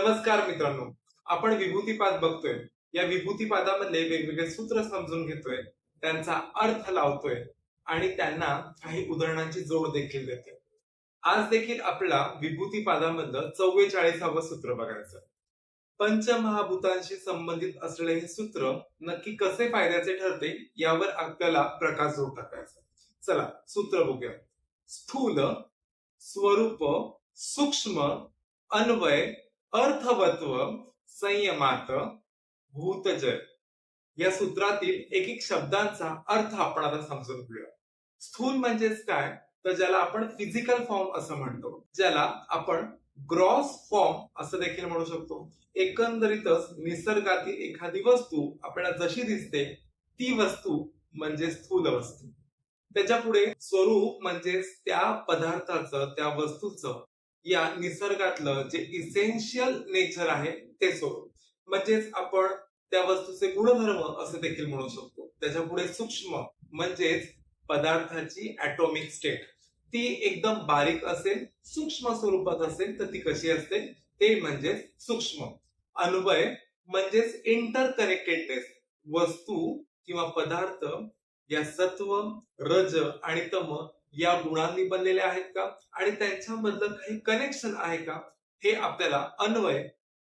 नमस्कार मित्रांनो, आपण विभूतिपाद बघतोय. या विभूतिपादामधले वेगवेगळे सूत्र समजून घेतोय, त्यांचा अर्थ लावतोय आणि त्यांना काही उदाहरणांची जोड देखील देतोय. आज देखील आपल्याला विभूतिपादामधलं 44वं सूत्र बघायचं. पंचमहाभूतांशी संबंधित असलेले हे सूत्र नक्की कसे फायद्याचे ठरते यावर आपल्याला प्रकाश जोड टाकायचा. चला सूत्र बघूया. स्थूल, स्वरूप, सूक्ष्म, अन्वय, अर्थवत्व, संयमात, भूतजय या सूत्रातील एक एक शब्दांचा अर्थ आपण आता समजून घेऊया. स्थूल म्हणजेच काय, तर ज्याला आपण फिजिकल फॉर्म असं म्हणतो, ज्याला आपण ग्रॉस फॉर्म असं देखील म्हणू शकतो. एकंदरीतच निसर्गातील एखादी वस्तू आपल्याला जशी दिसते ती वस्तू म्हणजे स्थूल वस्तू. त्याच्या पुढे स्वरूप म्हणजेच त्या पदार्थाचं, त्या वस्तूचं या निसर्गातलं जे इसेन्शियल नेचर आहे ते स्वरूप, म्हणजेच आपण त्या वस्तूचे गुणधर्म असं देखील म्हणू शकतो. त्याच्या पुढे सूक्ष्म म्हणजेच पदार्थाची ऍटॉमिक स्टेट, ती एकदम बारीक असेल, सूक्ष्म स्वरूपात असेल तर ती कशी असते ते म्हणजे सूक्ष्म. अन्वय म्हणजेच इंटरकनेक्टेडनेस, वस्तू किंवा पदार्थ या सत्व, रज आणि तम या गुणांनी बनलेले आहेत का आणि त्यांच्यामधलं काही कनेक्शन आहे का, हे आपल्याला अन्वय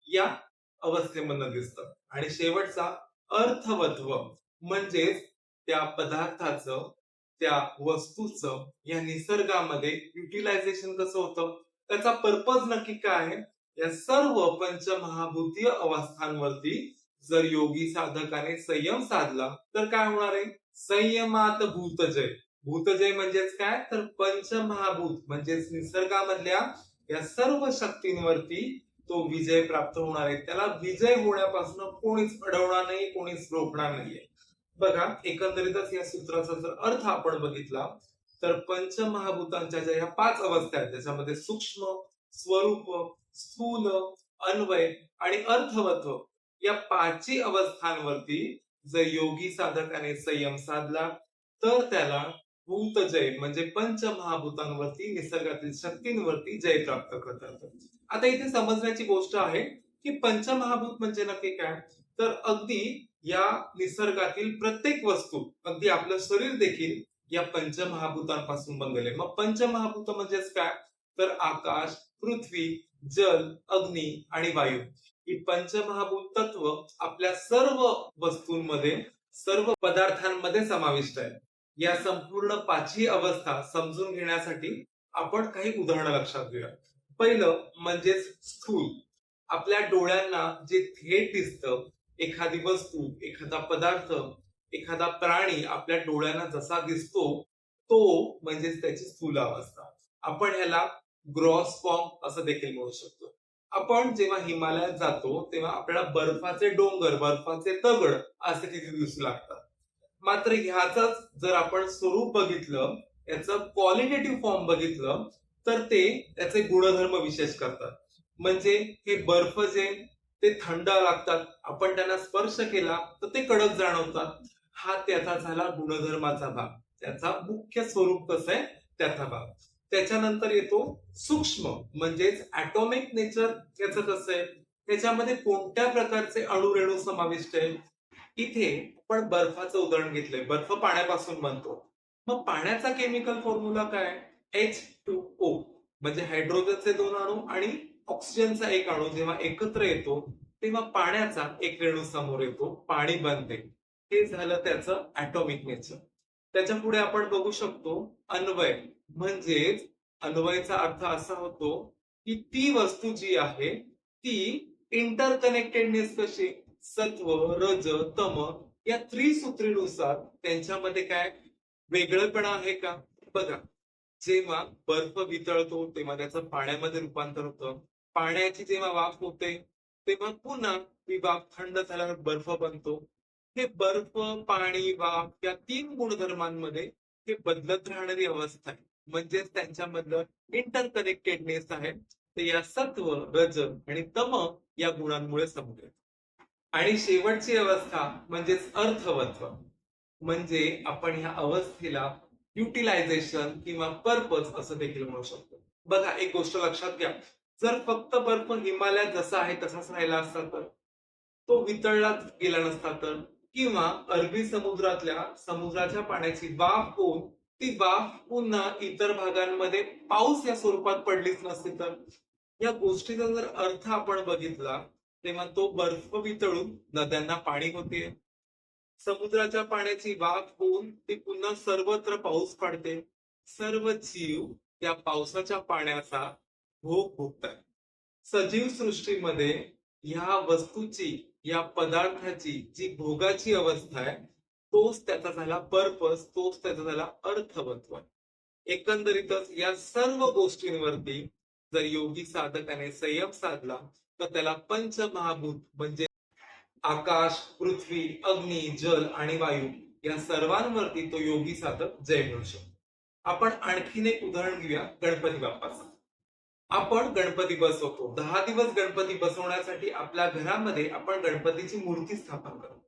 या अवस्थेमधनं दिसतं. आणि शेवटचा अर्थवत्व म्हणजेच त्या पदार्थाचं, त्या वस्तूचं या निसर्गामध्ये युटिलायझेशन कसं होतं, त्याचा पर्पज नक्की काय आहे. या सर्व पंचमहाभूतीय अवस्थांवरती जर योगी साधकाने संयम साधला तर काय होणार आहे, संयमात भूतजय. भूतजय म्हणजेच काय, तर पंचमहाभूत म्हणजेच निसर्गामधल्या या सर्व शक्तींवरती तो विजय प्राप्त होणार आहे. त्याला विजय होण्यापासून कोणीच अडवणार नाही, कोणीच रोखणार नाहीये. बघा, एकंदरीतच या सूत्राचा जर अर्थ आपण बघितला तर पंचमहाभूतांच्या ज्या ह्या 5 अवस्था आहेत त्याच्यामध्ये सूक्ष्म, स्वरूप, स्थूल, अन्वय आणि अर्थवत्व या 5 अवस्थांवरती जर योगी साधकाने संयम साधला तर त्याला भूतजय म्हणजे पंचमहाभूतांवरती, निसर्गातील शक्तींवरती जय प्राप्त करता येतं. आता इथे समजण्याची गोष्ट आहे की पंचमहाभूत म्हणजे नक्की काय, तर अगदी या निसर्गातील प्रत्येक वस्तू, अगदी आपलं शरीर देखील या पंचमहाभूतांपासून बनलेले. मग पंचमहाभूत म्हणजेच काय, तर आकाश, पृथ्वी, जल, अग्नी आणि वायू ही पंचमहाभूत तत्व आपल्या सर्व वस्तूंमध्ये, सर्व पदार्थांमध्ये समाविष्ट आहे. या संपूर्ण 5ही अवस्था समजून घेण्यासाठी आपण काही उदाहरणं लक्षात घेऊया. पहिलं म्हणजेच स्थूल. आपल्या डोळ्यांना जे थेट दिसतं, एखादी वस्तू, एखादा पदार्थ, एखादा प्राणी आपल्या डोळ्यांना जसा दिसतो तो म्हणजेच त्याची स्थूल अवस्था. आपण ह्याला ग्रॉस फॉर्म असं देखील म्हणू शकतो. आपण जेव्हा हिमालयात जातो तेव्हा आपल्याला बर्फाचे डोंगर, बर्फाचे दगड असे तिथे दिसू लागतात. मात्र ह्याचंच जर आपण स्वरूप बघितलं, याचं क्वालिटेटिव्ह फॉर्म बघितलं तर ते त्याचे गुणधर्म विशेष करतात. म्हणजे हे बर्फ जे ते थंड लागतात, आपण त्यांना स्पर्श केला तर ते कडक जाणवतात. हा त्याचा झाला गुणधर्माचा भाग, त्याचा मुख्य स्वरूप कसं आहे त्याचा भाग. त्याच्यानंतर येतो सूक्ष्म म्हणजेच ऍटॉमिक नेचर. याचं कसं आहे, त्याच्यामध्ये कोणत्या प्रकारचे अणुरेणू समाविष्ट आहे. इथे आपण बर्फाचं उदाहरण घेतलंय, बर्फ पाण्यापासून बनतो. मग पाण्याचा केमिकल फॉर्म्युला काय, H2O म्हणजे हायड्रोजनचे 2 अणू आणि ऑक्सिजनचा 1 अणू जेव्हा एकत्र येतो तेव्हा पाण्याचा एक रेणू समोर येतो, पाणी बनते. हे झालं त्याचं ऍटॉमिक नेचर. त्याच्या पुढे आपण बघू शकतो अन्वय. म्हणजेच अन्वयचा अर्थ असा होतो की ती वस्तू जी आहे ती इंटरकनेक्टेडनेस कशी, सत्व, रज, तम या त्रिसूत्रीनुसार त्यांच्यामध्ये काय वेगळेपणा आहे का. बघा, जेव्हा बर्फ वितळतो तेव्हा त्याचं पाण्यामध्ये रूपांतर होतं. पाण्याची जेव्हा वाफ होते तेव्हा पुन्हा ती वाफ थंड झाल्यावर बर्फ बनतो. हे बर्फ, पाणी, वाफ या 3 गुणधर्मांमध्ये हे बदलत राहणारी अवस्था आहे, म्हणजेच त्यांच्यामधलं इंटरकनेक्टेडनेस आहे. ते या सत्व, रज आणि तम या गुणांमुळे समोर येतं. आणि शेवटची अवस्था म्हणजेच अर्थवत्व. म्हणजे आपण ह्या अवस्थेला युटिलायझेशन किंवा पर्पज असं देखील म्हणू शकतो. बघा, एक गोष्ट लक्षात घ्या, जर फक्त बर्फ हिमालयात जसा आहे तसाच राहिला असता तर, तो वितळला गेला नसता तर, किंवा अरबी समुद्राच्या पाण्याची वाफ होऊन ती वाफ पुन्हा इतर भागांमध्ये पाऊस या स्वरूपात पडलीच नसती तर, या गोष्टीचा जर अर्थ आपण बघितला तेव्हा तो बर्फ वितळून नद्यांना पाणी होते, समुद्राच्या पाण्याची वाफ होऊन ती पुन्हा सर्वत्र पाऊस पाडते, सर्व जीव त्या पावसाच्या पाण्याचा भोग भोगतात. सजीव सृष्टीमध्ये ह्या वस्तूची, या पदार्थाची जी भोगाची अवस्था आहे, तोच त्याचा झाला पर्पज, तोच त्याचा झाला अर्थवत्व. एकंदरीतच या सर्व गोष्टींवरती जर योगी साधकाने संयम साधला तर त्याला पंचमहाभूत म्हणजे आकाश, पृथ्वी, अग्नी, जल आणि वायू या सर्वांवरती तो योगी साधक जय मिळू शकतो. आपण आणखीन एक उदाहरण घेऊया गणपती बाप्पाचं. आपण गणपती बसवतो, 10 दिवस गणपती बसवण्यासाठी आपल्या घरामध्ये आपण गणपतीची मूर्ती स्थापन करतो.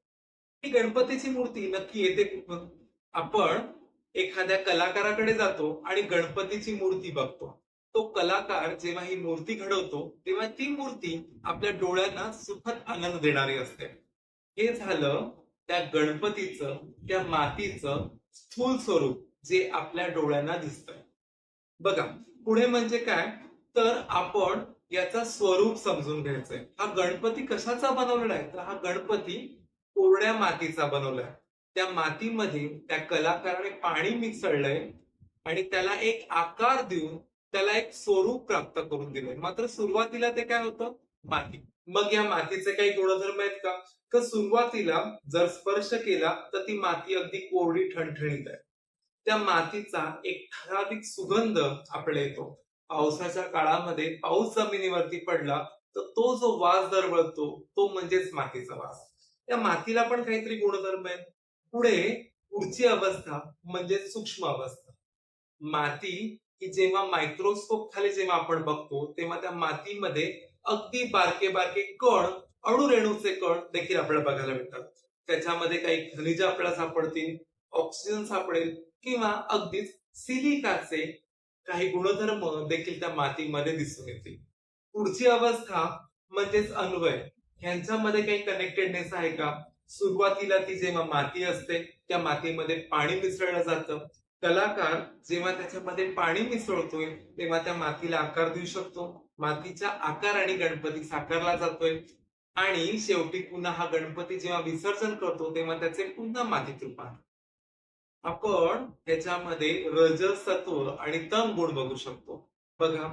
ही गणपतीची मूर्ती नक्की येते कुठून? आपण एखाद्या कलाकाराकडे जातो आणि गणपतीची मूर्ती बघतो. तो कलाकार जेव्हा ही मूर्ती घडवतो तेव्हा ती मूर्ती आपल्या डोळ्यांना सुखद आनंद देणारी असते. हे झालं त्या गणपतीचं, त्या मातीचं स्थूल स्वरूप जे आपल्या डोळ्यांना दिसतंय. बघा, पुढे म्हणजे काय, तर आपण याचा स्वरूप समजून घ्यायचंय. हा गणपती कशाचा बनवलेला आहे? तर हा गणपती कोरड्या मातीचा बनवलाय. त्या मातीमध्ये त्या कलाकाराने पाणी मिसळलंय आणि त्याला एक आकार देऊन त्याला एक स्वरूप प्राप्त करून दिलंय. मात्र सुरुवातीला ते काय होतं? माती. मग या मातीचे काही गुणधर्म आहेत का? तर सुरुवातीला जर स्पर्श केला तर ती माती अगदी कोरडी ठणठणीत आहे. त्या मातीचा एक ठराविक सुगंध आपल्याला येतो. पावसाच्या काळामध्ये पाऊस जमिनीवरती पडला तर तो जो वास दरवळतो तो म्हणजेच मातीचा वास. त्या मातीला पण काहीतरी गुणधर्म आहेत. पुढची अवस्था म्हणजे सूक्ष्म अवस्था. माती ही जेव्हा मायक्रोस्कोप खाली जेव्हा आपण बघतो तेव्हा त्या मातीमध्ये अगदी बारके बारके कण, अणुरेणूचे कण देखील आपल्याला बघायला मिळतात. त्याच्यामध्ये काही खनिज आपल्याला सापडतील, ऑक्सिजन सापडेल किंवा अगदीच सिलिकाचे काही गुणधर्म देखील त्या मातीमध्ये दिसून येतील. पुढची अवस्था म्हणजेच अन्वय. ह्यांच्यामध्ये काही कनेक्टेडनेस आहे का? सुरुवातीला ती जेव्हा माती असते त्या मातीमध्ये पाणी मिसळलं जातं. कलाकार जेव्हा त्याच्यामध्ये पाणी मिसळतोय तेव्हा त्या मातीला आकार देऊ शकतो. मातीच्या आकाराने गणपती साकारला जातोय आणि शेवटी पुन्हा हा गणपती जेव्हा विसर्जन करतो तेव्हा त्याचे पुन्हा मातीत रूपांतर. आपण त्याच्यामध्ये रजसत्व आणि तम गुण बघू शकतो. बघा,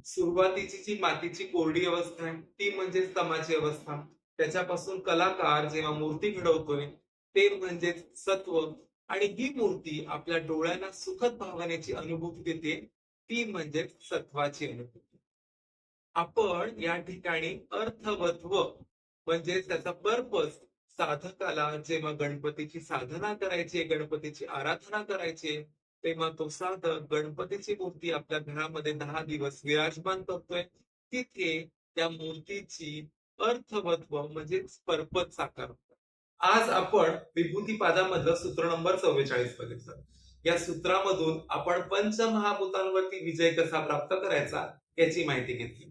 सुरुवातीची जी मातीची कोरडी अवस्था आहे ती म्हणजे तमाची अवस्था. त्याच्यापासून कलाकार जेव्हा मूर्ती घडवतोय ते म्हणजे सत्व आणि ही मूर्ती आपल्या डोळ्यांना सुखद भावनेची अनुभूती देते ती म्हणजे सत्वाची अनुभूती. आपण या ठिकाणी अर्थवत्व म्हणजे त्याचा पर्पज साधकाला जेव्हा गणपतीची साधना करायची, गणपतीची आराधना करायची तेव्हा तो साधक गणपतीची मूर्ती आपल्या घरामध्ये 10 दिवस विराजमान करतोय. तिथे त्या मूर्तीची अर्थवत्व म्हणजे पर्पज साकार होतं. आज आपण विभूतीपादामधलं सूत्र नंबर 44 बघितलं. या सूत्रामधून आपण पंचमहाभूतांवरती विजय कसा प्राप्त करायचा याची माहिती घेतली.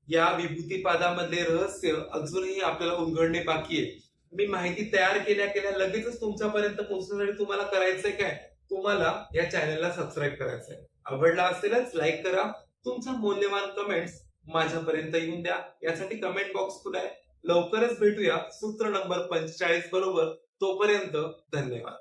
या विभूतीपादामधले रहस्य अजूनही आपल्याला उलगडणे बाकी आहे. मी माहिती तयार केल्या केल्या लगेचच तुमच्यापर्यंत पोहोचण्यासाठी तुम्हाला करायचंय काय? तुम्हाला या चॅनलला सबस्क्राईब करायचंय. आवडला असेलच लाईक करा. तुमच्या मौल्यवान कमेंट्स माझ्यापर्यंत येऊन द्या. यासाठी कमेंट बॉक्स खुला आहे. लवकरच भेटूया सूत्र नंबर 45 बरोबर. तोपर्यंत धन्यवाद.